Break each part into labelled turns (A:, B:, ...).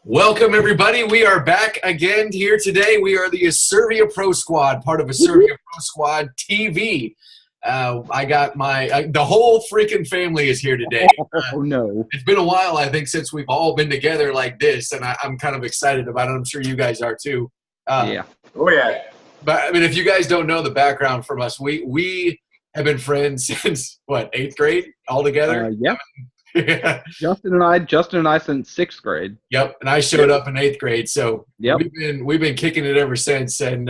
A: Welcome, everybody. We are back again here today. We are the Asirvia Prosquad, part of Asirvia Prosquad TV. I got the whole freaking family is here today.
B: Oh, no.
A: It's been a while, I think, since we've all been together like this, and I'm kind of excited about it. I'm sure you guys are too.
B: Yeah.
C: Oh, yeah.
A: But, I mean, if you guys don't know the background from us, we have been friends since, what, 8th grade altogether?
B: Yep.
A: Yeah.
B: Justin and I since 6th grade.
A: Yep, and I showed up in 8th grade, so
B: Yep.
A: we've been kicking it ever since, and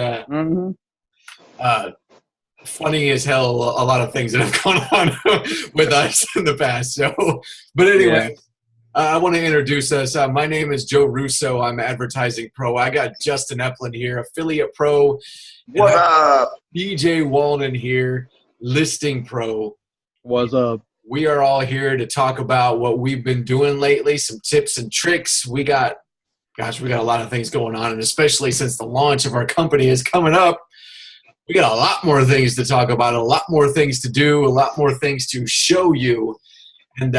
A: funny as hell a lot of things that have gone on with us in the past. So, but anyway, I want to introduce us. My name is Joe Russo. I'm Advertising Pro. I got Justin Eplin here, Affiliate Pro.
C: What up?
A: DJ Walden here, Listing Pro.
B: What's up?
A: We are all here to talk about what we've been doing lately, some tips and tricks. We got a lot of things going on, and especially since the launch of our company is coming up, we got a lot more things to talk about, a lot more things to do, a lot more things to show you. And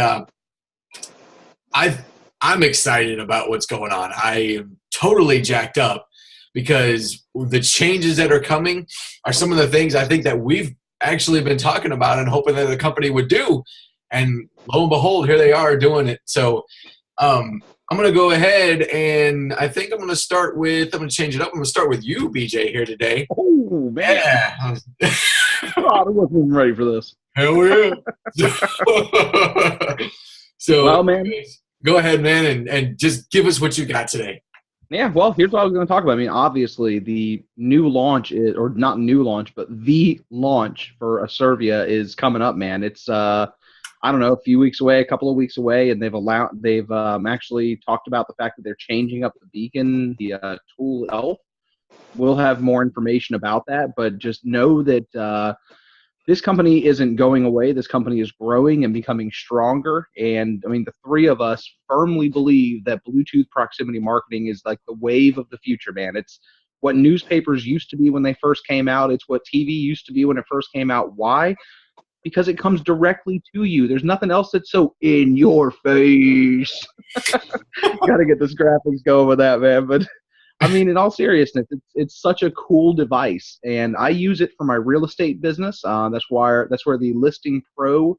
A: I'm excited about what's going on. I am totally jacked up because the changes that are coming are some of the things I think that we've actually been talking about and hoping that the company would do, and lo and behold, here they are doing it. So I'm going to go ahead, and I think I'm going to change it up. I'm going to start with you, BJ, here today.
B: Oh, man.
A: Yeah.
B: God, I wasn't even ready for this.
A: Hell yeah. So,
B: well, man,
A: go ahead, man, and just give us what you got today.
B: Yeah, well, here's what I was going to talk about. I mean, obviously, the new launch is, or not new launch, but the launch for Asirvia is coming up, man. It's, I don't know, a few weeks away, a couple of weeks away, and they've actually talked about the fact that they're changing up the beacon, the tool itself. We'll have more information about that, but just know that this company isn't going away. This company is growing and becoming stronger. And, I mean, the three of us firmly believe that Bluetooth proximity marketing is like the wave of the future, man. It's what newspapers used to be when they first came out. It's what TV used to be when it first came out. Why? Because it comes directly to you. There's nothing else that's so in your face. Got to get this graphics going with that, man. But I mean, in all seriousness, it's such a cool device, and I use it for my real estate business. That's where the Listing Pro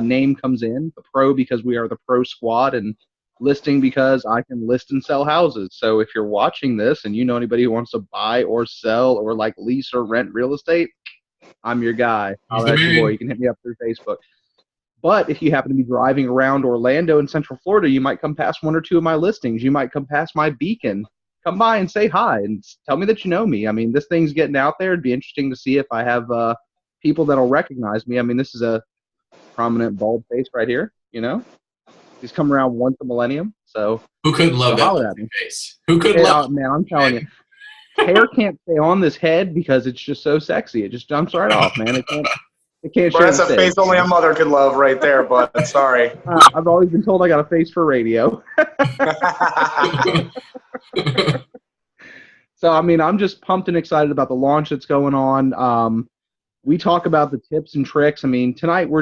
B: name comes in. The Pro because we are the Pro Squad, and Listing because I can list and sell houses. So if you're watching this and you know anybody who wants to buy or sell or like lease or rent real estate, I'm your guy. I'll you, boy. You can hit me up through Facebook. But if you happen to be driving around Orlando and Central Florida, you might come past one or two of my listings. You might come past my beacon. Come by and say hi and tell me that you know me. I mean, this thing's getting out there. It'd be interesting to see if I have people that'll recognize me. I mean, this is a prominent bald face right here, you know? He's come around once a millennium, so...
A: Who couldn't love that face? Who couldn't love it?
B: Man, I'm telling you. Hair can't stay on this head because it's just so sexy. It just jumps right off, man. It can't
C: well, that's a face only a mother could love right there, but sorry.
B: I've always been told I got a face for radio. So, I mean, I'm just pumped and excited about the launch that's going on. We talk about the tips and tricks. I mean, tonight we're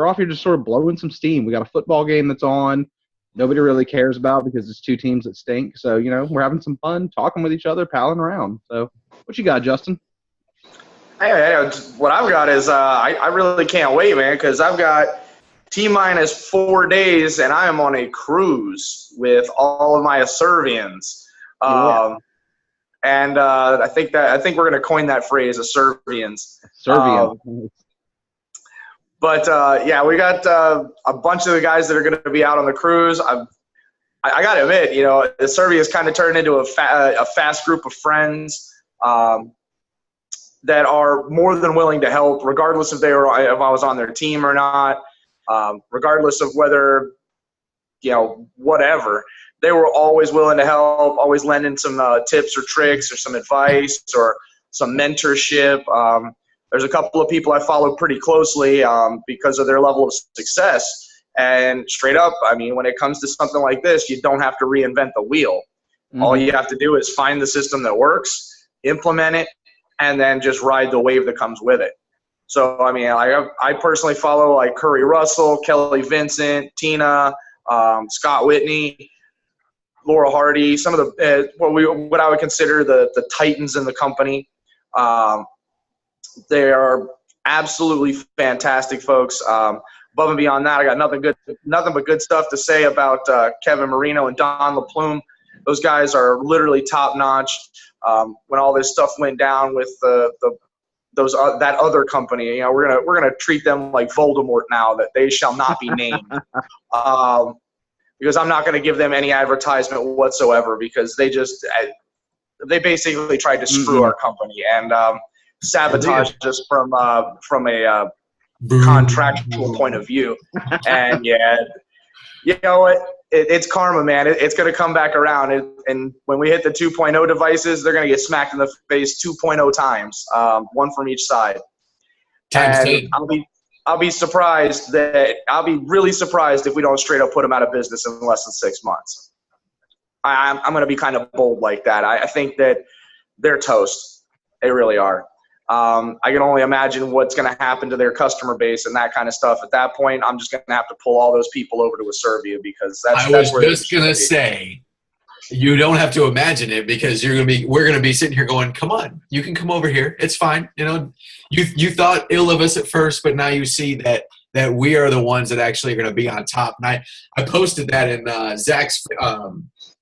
B: off here just sort of blowing some steam. We got a football game that's on. Nobody really cares about because it's two teams that stink. So, you know, we're having some fun talking with each other, palling around. So, what you got, Justin?
C: Hey, what I've got is I really can't wait, man, because I've got T-minus 4 days, and I am on a cruise with all of my Asirvians. And I think we're going to coin that phrase, Asirvians. But yeah, we got a bunch of the guys that are going to be out on the cruise. I got to admit, you know, Asirvia has kind of turned into a fast group of friends that are more than willing to help, regardless if I was on their team or not, regardless of whether, you know, whatever. They were always willing to help, always lending some tips or tricks or some advice or some mentorship. There's a couple of people I follow pretty closely because of their level of success. And straight up, I mean, when it comes to something like this, you don't have to reinvent the wheel. Mm-hmm. All you have to do is find the system that works, implement it, and then just ride the wave that comes with it. So, I mean, I personally follow like Curry Russell, Kelly Vincent, Tina, Scott Whitney. Laura Hardy, some of the what I would consider the titans in the company. They are absolutely fantastic folks. Above and beyond that, I got nothing but good stuff to say about Kevin Marino and Don LaPlume. Those guys are literally top notch. When all this stuff went down with that other company, we're gonna treat them like Voldemort now, that they shall not be named. Because I'm not going to give them any advertisement whatsoever, because they basically tried to screw our company and sabotage us from a contractual point of view. And yeah, you know what? It's karma, man. It's going to come back around. And when we hit the 2.0 devices, they're going to get smacked in the face 2.0 times, one from each side. And I'll be really surprised if we don't straight up put them out of business in less than 6 months. I'm going to be kind of bold like that. I think that they're toast. They really are. I can only imagine what's going to happen to their customer base and that kind of stuff. At that point, I'm just going to have to pull all those people over to Asirvia, because that's where I was just going to say,
A: you don't have to imagine it, because we're going to be sitting here going, come on, you can come over here. It's fine. You thought ill of us at first, but now you see that we are the ones that actually are going to be on top. And I posted that in Zach's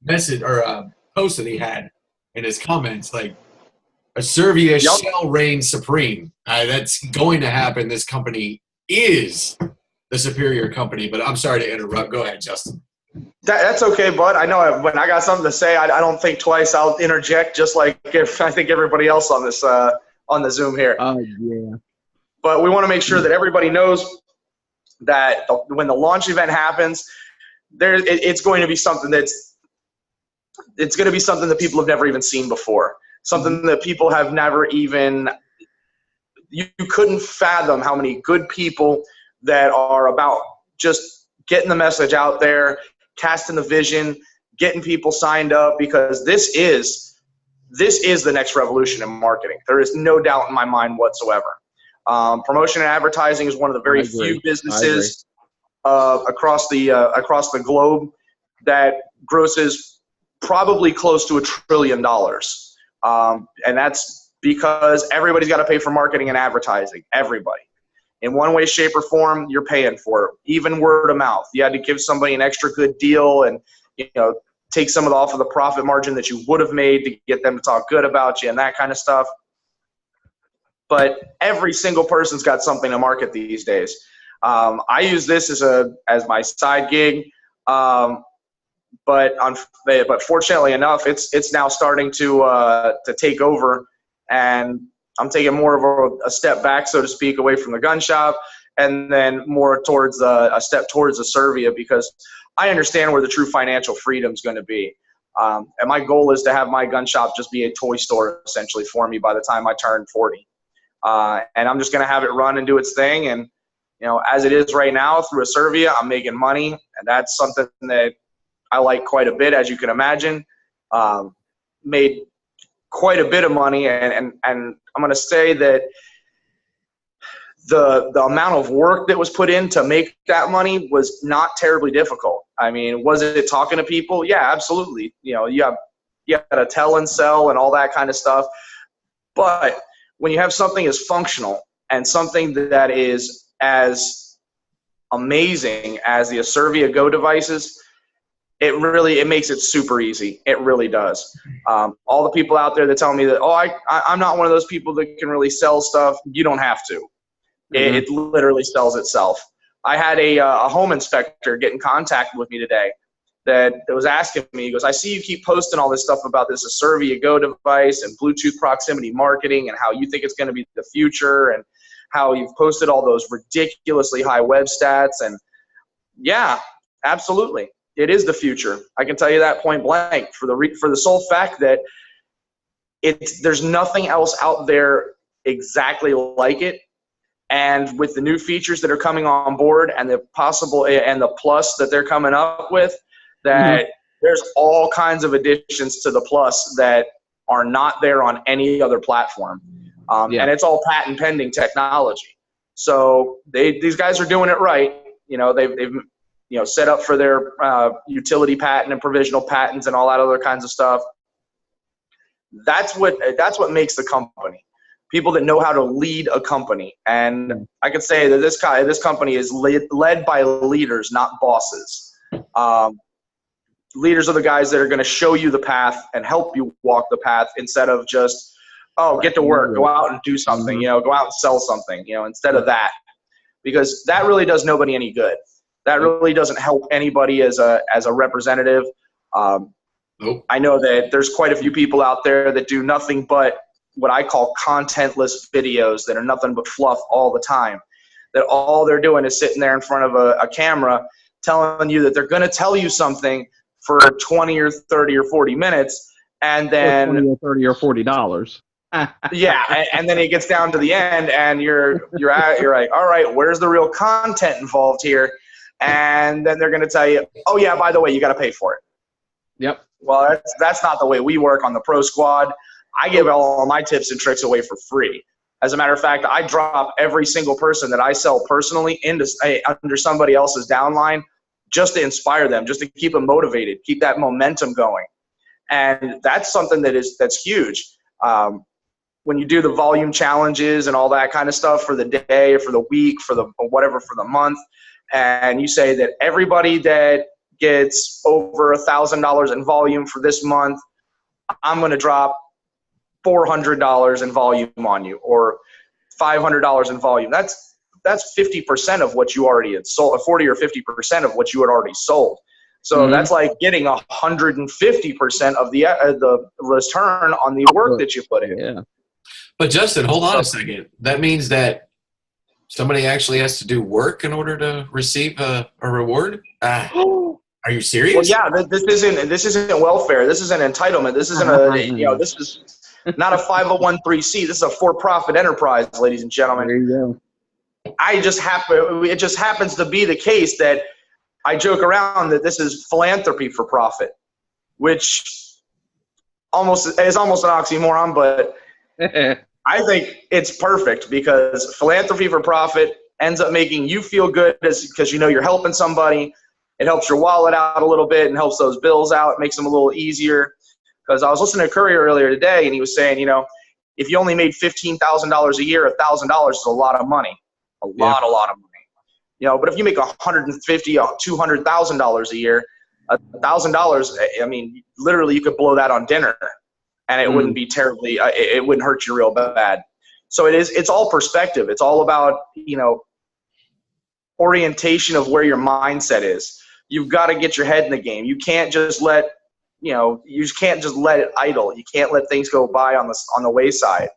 A: message or post that he had in his comments, like, Asirvia shall reign supreme. That's going to happen. This company is the superior company. But I'm sorry to interrupt. Go ahead, Justin.
C: That's okay, bud. I know when I got something to say, I don't think twice. I'll interject, just like I think everybody else on this on the Zoom here.
B: Yeah.
C: But we want to make sure that everybody knows that when the launch event happens, it's going to be something that people have never even seen before. Something that people have never even – you couldn't fathom how many good people that are about just getting the message out there, casting the vision, getting people signed up, because this is the next revolution in marketing. There is no doubt in my mind whatsoever. Promotion and advertising is one of the very few businesses across the globe that grosses probably close to $1 trillion. And that's because everybody's got to pay for marketing and advertising. Everybody. In one way, shape, or form, you're paying for it. Even word of mouth. You had to give somebody an extra good deal and, take some of the off of the profit margin that you would have made to get them to talk good about you and that kind of stuff. But every single person's got something to market these days. I use this as my side gig. But fortunately enough, it's now starting to take over, and I'm taking more of a step back, so to speak, away from the gun shop, and then more towards a step towards Asirvia, because I understand where the true financial freedom is going to be. And my goal is to have my gun shop just be a toy store essentially for me by the time I turn 40. And I'm just going to have it run and do its thing. And as it is right now through Asirvia, I'm making money, and that's something that I like quite a bit, as you can imagine. Made quite a bit of money, and I'm going to say that the amount of work that was put in to make that money was not terribly difficult. I mean, was it talking to people? Yeah, absolutely. You got to tell and sell and all that kind of stuff. But when you have something as functional and something that is as amazing as the Asirvia Go devices, it makes it super easy. It really does. All the people out there that tell me that, I'm not one of those people that can really sell stuff, you don't have to. Mm-hmm. It literally sells itself. I had a home inspector get in contact with me today that was asking me, he goes, I see you keep posting all this stuff about this Asirvia Go device and Bluetooth proximity marketing and how you think it's going to be the future and how you've posted all those ridiculously high web stats. And yeah, absolutely. It is the future. I can tell you that point blank for the sole fact that there's nothing else out there exactly like it. And with the new features that are coming on board and the possible and the plus that they're coming up with, that there's all kinds of additions to the plus that are not there on any other platform. And it's all patent pending technology. So these guys are doing it right. set up for their utility patent and provisional patents and all that other kinds of stuff. That's what makes the company. People that know how to lead a company. And I could say that this company is led by leaders, not bosses. Leaders are the guys that are going to show you the path and help you walk the path, instead of just, get to work, go out and do something, go out and sell something, instead of that. Because that really does nobody any good. That really doesn't help anybody as a representative.
A: Nope.
C: I know that there's quite a few people out there that do nothing but what I call contentless videos that are nothing but fluff all the time. That all they're doing is sitting there in front of a camera telling you that they're going to tell you something for 20 or 30 or 40 minutes, and then
B: 20 or 30 or $40.
C: Yeah, and then it gets down to the end, and you're like, all right, where's the real content involved here? And then they're going to tell you, oh yeah, by the way, you got to pay for it.
B: Yep.
C: Well, that's not the way we work on the Pro Squad. I give all my tips and tricks away for free. As a matter of fact, I drop every single person that I sell personally under somebody else's downline, just to inspire them, just to keep them motivated, keep that momentum going. And that's something that's huge. When you do the volume challenges and all that kind of stuff for the day or for the week, for the month, and you say that everybody that gets over $1,000 in volume for this month, I'm going to drop $400 in volume on you, or $500 in volume. That's 50% of what you already had sold, 40 or 50% of what you had already sold. So that's like getting 150% of the return on the work that you put in.
B: Yeah.
A: But Justin, hold on a second. That means that somebody actually has to do work in order to receive a reward? Are you serious?
C: Well, yeah, this isn't welfare. This isn't entitlement. This isn't this is not a 501(c)(3). This is a for-profit enterprise, ladies and gentlemen.
B: There you go.
C: It just happens to be the case that I joke around that this is philanthropy for profit, which is almost an oxymoron, but I think it's perfect, because philanthropy for profit ends up making you feel good because you're helping somebody. It helps your wallet out a little bit and helps those bills out. It makes them a little easier. Because I was listening to Courier earlier today, and he was saying, if you only made $15,000 a year, $1,000 is a lot of money. A lot of money. But if you make $150,000 or $200,000 a year, $1,000, I mean, literally you could blow that on dinner, and it wouldn't be terribly, it wouldn't hurt you real bad. So it's all perspective. It's all about, orientation of where your mindset is. You've got to get your head in the game. You can't just let it idle. You can't let things go by on the wayside,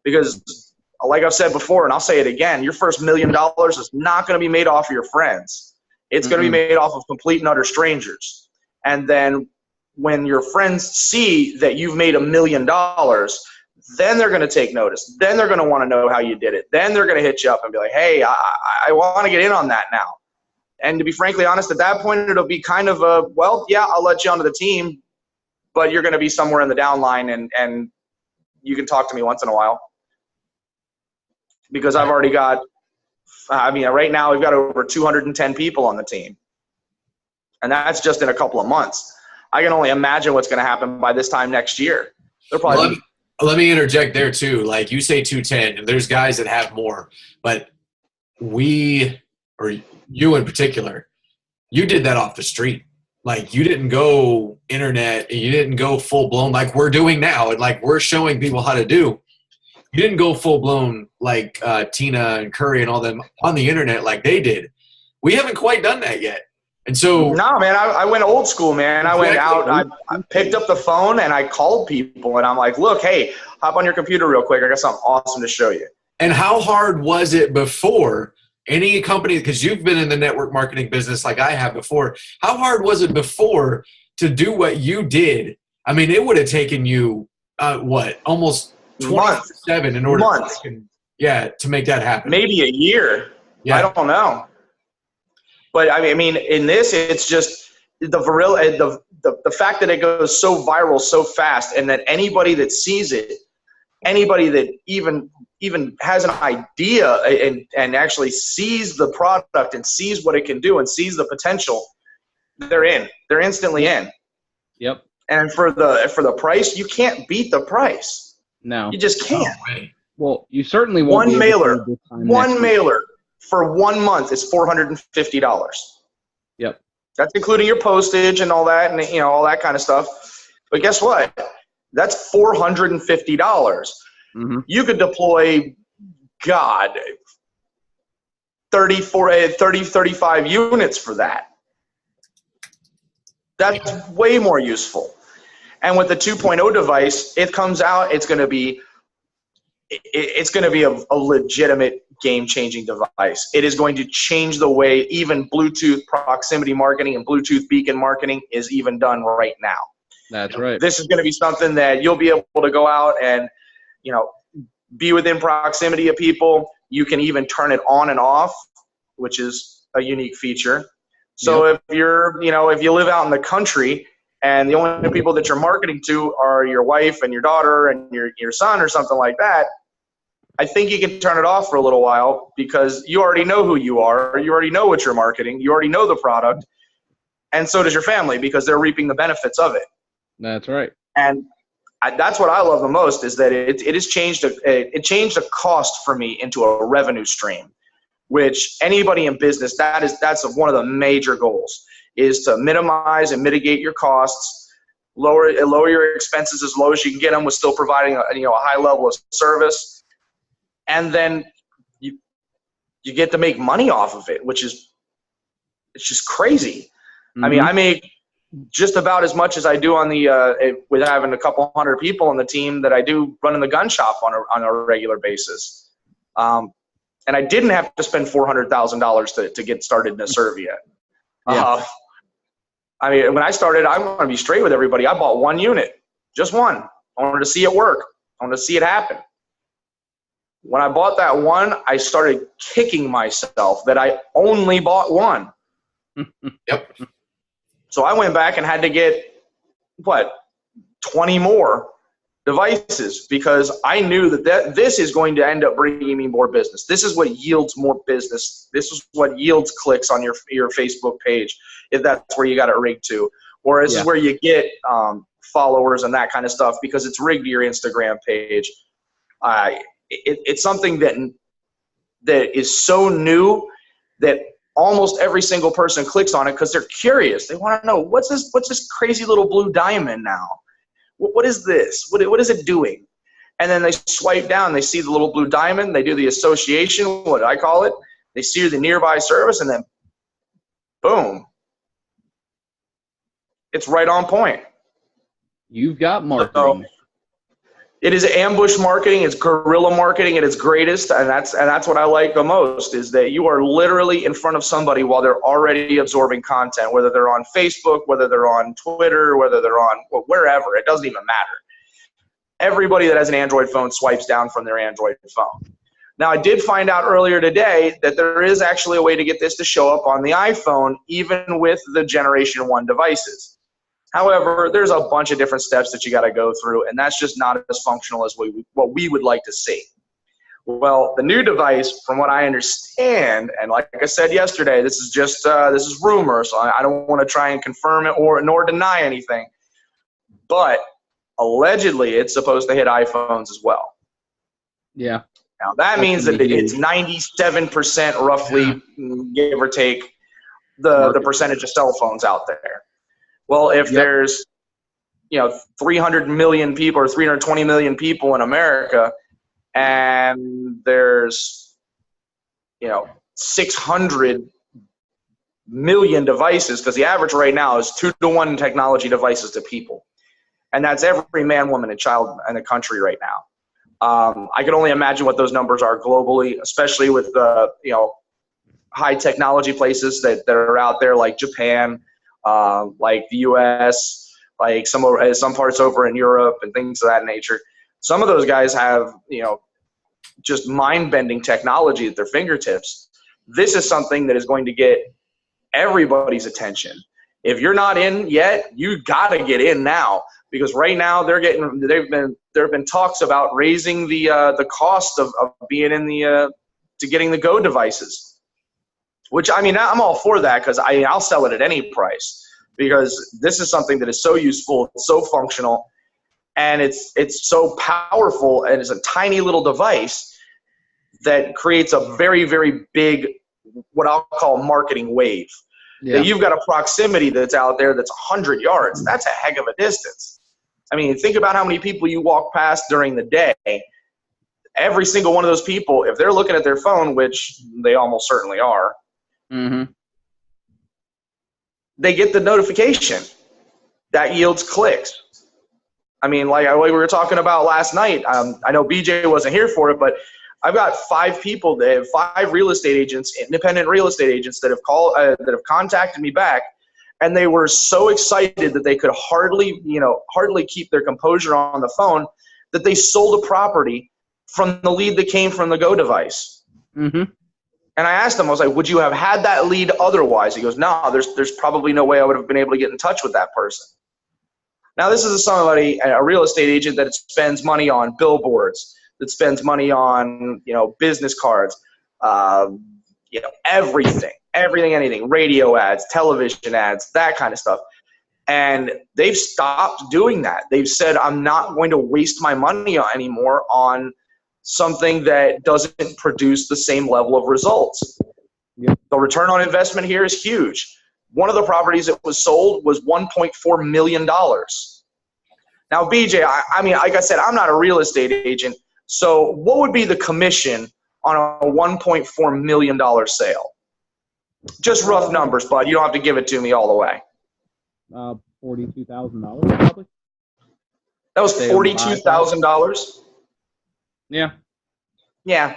C: because like I've said before, and I'll say it again, your first $1 million is not going to be made off of your friends. It's going to be made off of complete and utter strangers. And then when your friends see that you've made $1 million, then they're going to take notice. Then they're going to want to know how you did it. Then they're going to hit you up and be like, hey, I want to get in on that now. And to be frankly honest, at that point, it'll be kind of I'll let you onto the team, but you're going to be somewhere in the downline, and you can talk to me once in a while. Because I've already got, right now we've got over 210 people on the team. And that's just in a couple of months. I can only imagine what's going to happen by this time next year.
A: Let me interject there too. Like you say 210, and there's guys that have more. But you in particular, you did that off the street. Like you didn't go internet, you didn't go full blown like we're doing now, and like we're showing people how to do. You didn't go full blown like Tina and Curry and all them on the internet like they did. We haven't quite done that yet. And so
C: no, man, I went old school, man. I went out, I picked up the phone and I called people, and I'm like, look, hey, hop on your computer real quick. I got something awesome to show you.
A: And how hard was it before any company, because you've been in the network marketing business like I have before, how hard was it before to do what you did? I mean, it would have taken you, almost 27 in order to make that happen.
C: Maybe a year. Yeah. I don't know. But I mean, in this, it's just the fact that it goes so viral so fast, and that anybody that sees it, anybody that even even has an idea and actually sees the product and sees what it can do and sees the potential, they're in. They're instantly in.
B: Yep.
C: And for the price, you can't beat the price.
B: No.
C: You just can't.
B: Well, you certainly won't.
C: One mailer for 1 month is $450.
B: Yep.
C: That's including your postage and all that, and all that kind of stuff. But guess what? That's $450.
B: Mm-hmm.
C: You could deploy, 30, 35 units for that. That's way more useful. And with the 2.0 device, it comes out, it's going to be a legitimate game-changing device. It is going to change the way even Bluetooth proximity marketing and Bluetooth beacon marketing is even done right now.
B: That's right.
C: This is going to be something that you'll be able to go out and, be within proximity of people. You can even turn it on and off, which is a unique feature. So if you're, if you live out in the country and the only people that you're marketing to are your wife and your daughter and your son or something like that, I think you can turn it off for a little while because you already know who you are. You already know what you're marketing. You already know the product. And so does your family because they're reaping the benefits of it.
B: That's right.
C: And that's what I love the most is that it has changed. It changed a cost for me into a revenue stream, which anybody in business, that's one of the major goals is to minimize and mitigate your costs, lower your expenses as low as you can get them with still providing a high level of service. And then you get to make money off of it, which is, it's just crazy. Mm-hmm. I mean, I make just about as much as I do on the with having a couple hundred people on the team that I do running the gun shop on a regular basis. And I didn't have to spend $400,000 to get started in Asirvia.
B: Yeah.
C: I mean, when I started, I want to be straight with everybody. I bought one unit, just one. I wanted to see it work. I wanted to see it happen. When I bought that one, I started kicking myself that I only bought one.
A: Yep.
C: So I went back and had to get, 20 more devices because I knew that this is going to end up bringing me more business. This is what yields more business. This is what yields clicks on your Facebook page, if that's where you got it rigged to. Or this is where you get followers and that kind of stuff because it's rigged to your Instagram page. It's something that is so new that almost every single person clicks on it because they're curious. They want to know, what's this crazy little blue diamond now? What is this? What is it doing? And then they swipe down. They see the little blue diamond. They do the association, what I call it. They see the nearby service, and then boom. It's right on point.
B: You've got marketing.
C: So, it is ambush marketing. It's guerrilla marketing at its greatest, and that's what I like the most is that you are literally in front of somebody while they're already absorbing content, whether they're on Facebook, whether they're on Twitter, whether they're on wherever. It doesn't even matter. Everybody that has an Android phone swipes down from their Android phone. Now, I did find out earlier today that there is actually a way to get this to show up on the iPhone, even with the Generation 1 devices. However, there's a bunch of different steps that you got to go through, and that's just not as functional as what we would like to see. Well, the new device, from what I understand, and like I said yesterday, this is just this is rumor, so I don't want to try and confirm it nor deny anything. But allegedly, it's supposed to hit iPhones as well.
B: Yeah.
C: Now that means that it's 97% roughly, give or take, the percentage of cell phones out there. Well, if there's 300 million people or 320 million people in America, and there's 600 million devices, because the average right now is 2-to-1 technology devices to people, and that's every man, woman, and child in the country right now. I can only imagine what those numbers are globally, especially with the high technology places that are out there like Japan. Like the U.S., like some parts over in Europe and things of that nature. Some of those guys have, just mind-bending technology at their fingertips. This is something that is going to get everybody's attention. If you're not in yet, you got to get in now, because right now there have been talks about raising the cost of being in to getting the Go devices, which, I mean, I'm all for that, because I'll sell it at any price, because this is something that is so useful, so functional, and it's so powerful, and it's a tiny little device that creates a very, very big, what I'll call marketing wave. Yeah. You've got a proximity that's out there that's 100 yards. That's a heck of a distance. I mean, think about how many people you walk past during the day. Every single one of those people, if they're looking at their phone, which they almost certainly are, they get the notification. That yields clicks. I mean, like we were talking about last night, I know BJ wasn't here for it, but I've got 5 people, that have 5 real estate agents, independent real estate agents, that have contacted me back, and they were so excited that they could hardly keep their composure on the phone, that they sold a property from the lead that came from the Go device. And I asked him, I was like, would you have had that lead otherwise? He goes, no, there's probably no way I would have been able to get in touch with that person. Now, this is a real estate agent that spends money on billboards, that spends money on, business cards, everything, anything, radio ads, television ads, that kind of stuff. And they've stopped doing that. They've said, I'm not going to waste my money anymore on something that doesn't produce the same level of results. Yep. The return on investment here is huge. One of the properties that was sold was $1.4 million. Now, BJ, I mean, like I said, I'm not a real estate agent. So what would be the commission on a $1.4 million sale? Just rough numbers, bud. You don't have to give it to me all the way.
B: $42,000 probably.
C: That was $42,000?
B: Yeah.
C: Yeah.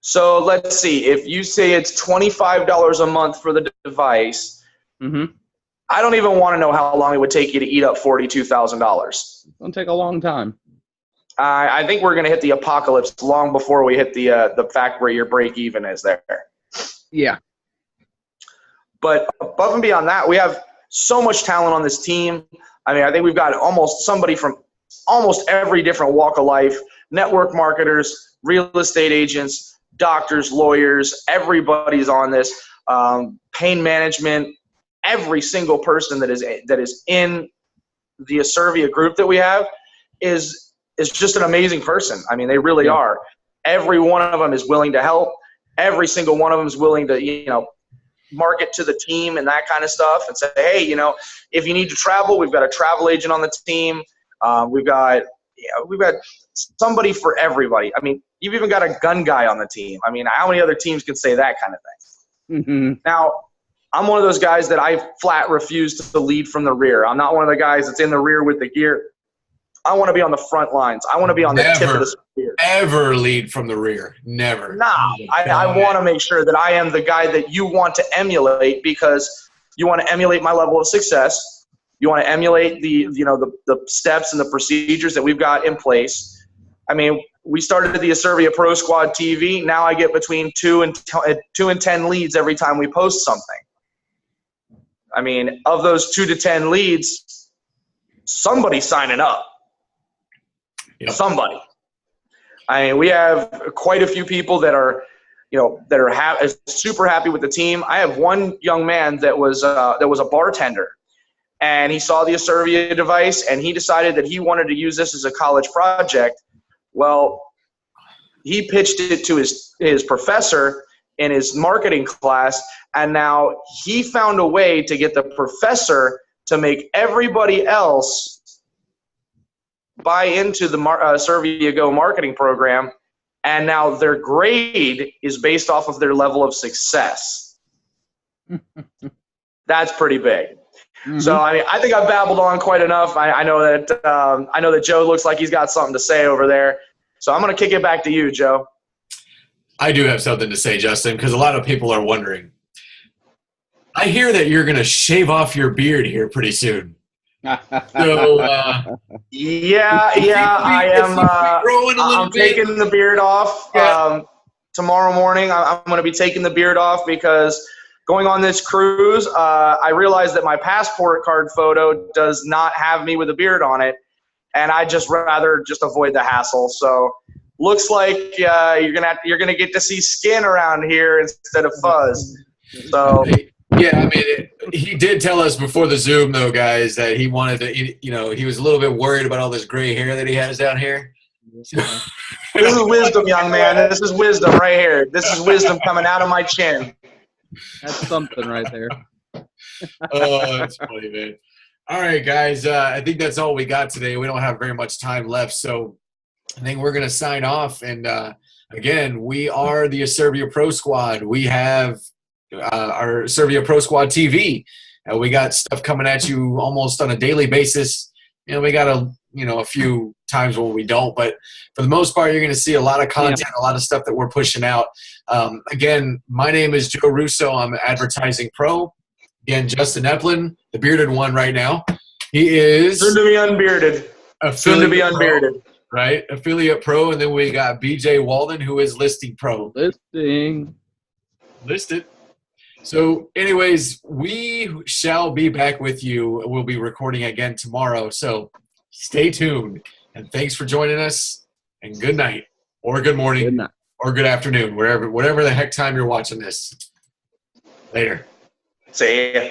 C: So let's see. If you say it's $25 a month for the device, I don't even want to know how long it would take you to eat up $42,000.
B: It's going to take a long time.
C: I think we're going to hit the apocalypse long before we hit the fact where your break even is there.
B: Yeah.
C: But above and beyond that, we have so much talent on this team. I mean, I think we've got almost somebody from almost every different walk of life: network marketers, real estate agents, doctors, lawyers. Everybody's on this. Pain management. Every single person that is in the Asirvia group that we have is just an amazing person. I mean, they really are. Every one of them is willing to help. Every single one of them is willing to, market to the team and that kind of stuff, and say, hey, if you need to travel, we've got a travel agent on the team. We've got somebody for everybody. I mean, you've even got a gun guy on the team. I mean, how many other teams can say that kind of thing? Now, I'm one of those guys that I flat refuse to lead from the rear. I'm not one of the guys that's in the rear with the gear. I want to be on the front lines. I want to be on the tip of the spear.
A: Ever lead from the rear. Never.
C: Nah, I want to make sure that I am the guy that you want to emulate, because you want to emulate my level of success. You want to emulate the steps and the procedures that we've got in place. I mean, we started the Asirvia Prosquad TV. Now I get between 2 and 10 leads every time we post something. I mean, of those 2 to 10 leads, somebody's signing up. Yep. Somebody. I mean, we have quite a few people that are, super happy with the team. I have one young man that was a bartender, and he saw the Asirvia device, and he decided that he wanted to use this as a college project. Well, he pitched it to his professor in his marketing class, and now he found a way to get the professor to make everybody else buy into the Asirvia Go marketing program, and now their grade is based off of their level of success. That's pretty big. So I think I've babbled on quite enough. I know that Joe looks like he's got something to say over there. So I'm going to kick it back to you, Joe.
A: I do have something to say, Justin, because a lot of people are wondering. I hear that you're going to shave off your beard here pretty soon. So,
C: I am. I'm taking the beard off tomorrow morning. I'm going to be taking the beard off because, going on this cruise, I realized that my passport card photo does not have me with a beard on it, and I just rather just avoid the hassle. So looks like you're gonna get to see skin around here instead of fuzz. So
A: yeah, I mean, he did tell us before the Zoom though, guys, that he wanted to. He was a little bit worried about all this gray hair that he has down here.
C: This is wisdom, young man. This is wisdom right here. This is wisdom coming out of my chin.
B: That's something right there.
A: Oh, that's funny, man. All right, guys. I think that's all we got today. We don't have very much time left, so I think we're going to sign off. And, again, we are the Asirvia Prosquad. We have our Asirvia Prosquad TV. We got stuff coming at you almost on a daily basis. We got a few times when we don't, but for the most part, you're going to see a lot of content, a lot of stuff that we're pushing out. Again, my name is Joe Russo. I'm an advertising pro. Again, Justin Eplin, the bearded one right now. He is
C: soon to be unbearded. Soon to be unbearded.
A: Right? Affiliate pro. And then we got BJ Walden, who is listing pro. Listed. So anyways, we shall be back with you. We'll be recording again tomorrow. So stay tuned. And thanks for joining us. And good night or good morning or good afternoon, whatever the heck time you're watching this. Later.
C: See ya.